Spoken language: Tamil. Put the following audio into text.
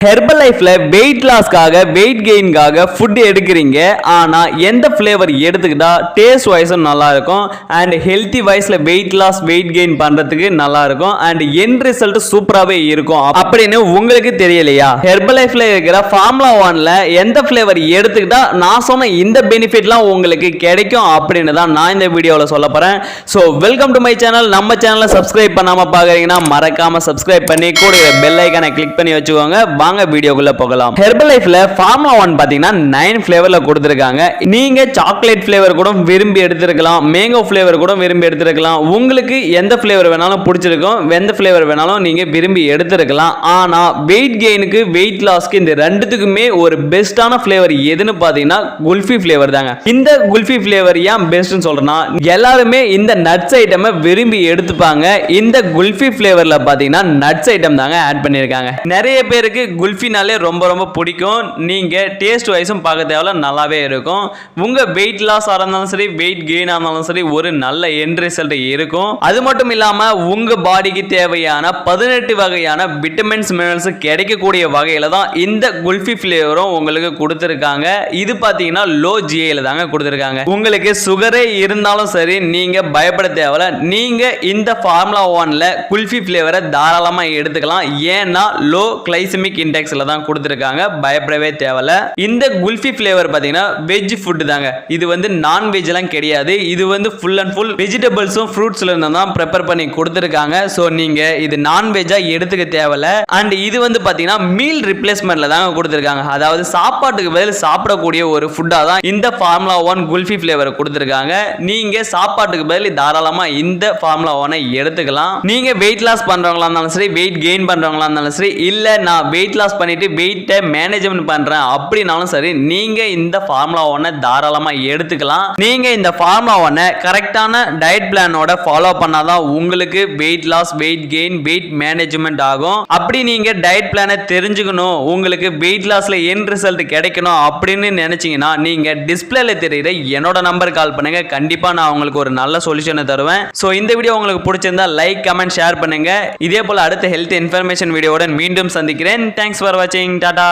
ஹெர்பல் லைஃப்ல வெயிட் லாஸ்க்காக வெயிட் கெயின்காக ஃபுட் எடுக்கிறீங்க. ஆனா எந்த ஃப்ளேவர் எடுத்துக்கிட்டா டேஸ்ட் வைஸும் நல்லா இருக்கும் அண்ட் ஹெல்த்தி வைஸ்ல வெயிட் லாஸ் வெயிட் கெயின் பண்றதுக்கு நல்லா இருக்கும் அண்ட் எண்ட் ரிசல்ட் சூப்பராகவே இருக்கும் அப்படின்னு உங்களுக்கு தெரியலையா? ஹெர்பல் லைஃப்ல இருக்கிற ஃபார்முலா 1ல எந்த ஃப்ளேவர் எடுத்துக்கிட்டா நான் சொன்ன இந்த பெனிஃபிட்லாம் உங்களுக்கு கிடைக்கும் அப்படின்னு தான் நான் இந்த வீடியோவில் சொல்ல போறேன். So welcome to my channel. நம்ம சேனலை சப்ஸ்கிரைப் பண்ணாம பாக்குறீங்கன்னா மறக்காம சப்ஸ்கிரைப் பண்ணி கூட பெல் ஐகானை கிளிக் பண்ணி வச்சுக்கோங்க. வாங்க வீடியோக்குள்ள போகலாம். ஹெர்பல் லைஃப்ல ஃபார்முலா 1 பாத்தீங்கன்னா 9 ஃபிளேவர்ல கொடுத்திருக்காங்க. நீங்க சாக்லேட் ஃபிளேவர் கூட விரும்பி எடுத்துக்கலாம், மேங்கோ ஃபிளேவர் கூட விரும்பி எடுத்துக்கலாம். உங்களுக்கு எந்த ஃபிளேவர் வேணாலும் பிடிச்சிருக்கும், எந்த ஃபிளேவர் வேணாலும் நீங்க விரும்பி எடுத்துக்கலாம். ஆனா வெயிட் கெயினுக்கு வெயிட் லாஸ்க்கு இந்த ரெண்டுத்துக்குமே ஒரு பெஸ்டான ஃபிளேவர் எதுன்னு பாத்தீங்கன்னா குல்ஃபி ஃபிளேவர் தாங்க. இந்த குல்ஃபி ஃபிளேவர் ஏன் பெஸ்ட்னு சொல்றேன்னா எல்லாருமே இந்த நட்ஸ் ஐட்டமை விரும்பி எடுத்துப்பாங்க. இந்த குல்ஃபி ஃபிளேவர்ல பாத்தீங்கன்னா நட்ஸ் ஐட்டம் தாங்க ஆட் பண்ணிருக்காங்க. நிறைய பேருக்கு குல்ஃபினாலே ரொம்ப ரொம்ப பிடிக்கும். நீங்க டேஸ்ட் வைஸும் பார்க்க தேவையில்ல, நல்லாவே இருக்கும். உங்க வெயிட் லாஸ் இருந்தாலும் சரி வெயிட் கெயின் ஆனாலும் சரி ஒரு நல்ல எண்ட் ரிசல்ட் இருக்கும். அது மட்டும் இல்லாம உங்க பாடிக்கு தேவையான 18 வகையான விட்டமின்ஸ் மினரல்ஸ் கிடைக்கக்கூடிய வகையில தான் இந்த குல்ஃபி ஃபிளேவரும் உங்களுக்கு கொடுத்திருக்காங்க. இது பாத்தீங்கன்னா லோ ஜிஐல தாங்க கொடுத்திருக்காங்க. உங்களுக்கு சுகரே இருந்தாலும் சரி நீங்க பயப்பட தேவையில்ல. நீங்க இந்த ஃபார்முலா 1ல குல்ஃபி ஃபிளேவரை தாராளமா எடுத்துக்கலாம். ஏன்னா லோ கிளைசமிக் இண்டெக்ஸ்ல தான் கொடுத்திருக்காங்க, பயப்படவே தேவையில்ல. இந்த குல்ஃபி ஃபிளேவர் பாத்தீங்கன்னா வெஜ் ஃபுட் தாங்க. இது வந்து நான் வெஜ் எல்லாம் கிடையாது. இது வந்து ஃபுல் அண்ட் ஃபுல் வெஜிடபிள்ஸும் ஃப்ரூட்ஸ்ல இருந்து தான் ப்ரிப்பேர் பண்ணி கொடுத்திருக்காங்க. சோ நீங்க இது நான் வெஜ்ஜா எடுத்துக்க தேவையில்ல. அண்ட் இது வந்து பாத்தீங்கன்னா மீல் ரிப்ளேஸ்மெண்ட்ல தாங்க கொடுத்திருக்காங்க. அதாவது சாப்பாட்டுக்கு பதில் சாப்பிடக்கூடிய ஒரு ஃபுட்டா தான் இந்த ஃபார்முலா 1 குல்ஃபி ஃபிளேவர் கொடுத்திருக்காங்க. நீங்க சாப்பாட்டுக்கு பதில் தாராளமா இந்த ஃபார்முலா 1 எடுத்துக்கலாம். நீங்க வெயிட் லாஸ் பண்றவங்களா இருந்தாலும் சரி வெயிட் கெயின் பண்றவங்களா இருந்தாலும் சரி, இல்ல நான் வெயிட் லாஸ் பண்ணிட்டு வெயிட்டை மேனேஜ்மெண்ட் பண்றேன் அப்படினாலும் சரி நீங்க இந்த ஃபார்முலா 1 தாராளமா எடுத்துக்கலாம். நீங்க இந்த ஃபார்முலா 1 கரெக்டான டயட் பிளானோட ஃபாலோ பண்ணாதான் உங்களுக்கு weight loss weight gain weight management ஆகும். அப்படி நீங்க டயட் பிளானை தெரிஞ்சுக்கணும், உங்களுக்கு வெயிட் லாஸ்ல எண்ட் ரிசல்ட் கிடைக்கணும் அப்படின்னு நினைச்சீங்கன்னா நீங்க டிஸ்பிளேல தெரியுற என்னோட நம்பர் கால் பண்ணுங்க. கண்டிப்பா நான் உங்களுக்கு ஒரு நல்ல சொல்யூஷனை தருவேன். சோ இந்த வீடியோ உங்களுக்கு பிடிச்சிருந்தா லைக் கமெண்ட் ஷேர் பண்ணுங்க. இதே போல அடுத்த ஹெல்த் இன்ஃபர்மேஷன் வீடியோவுடன் மீண்டும் சந்திக்கிறேன். தேங்க்ஸ் ஃபார் வாட்சிங். டாடா.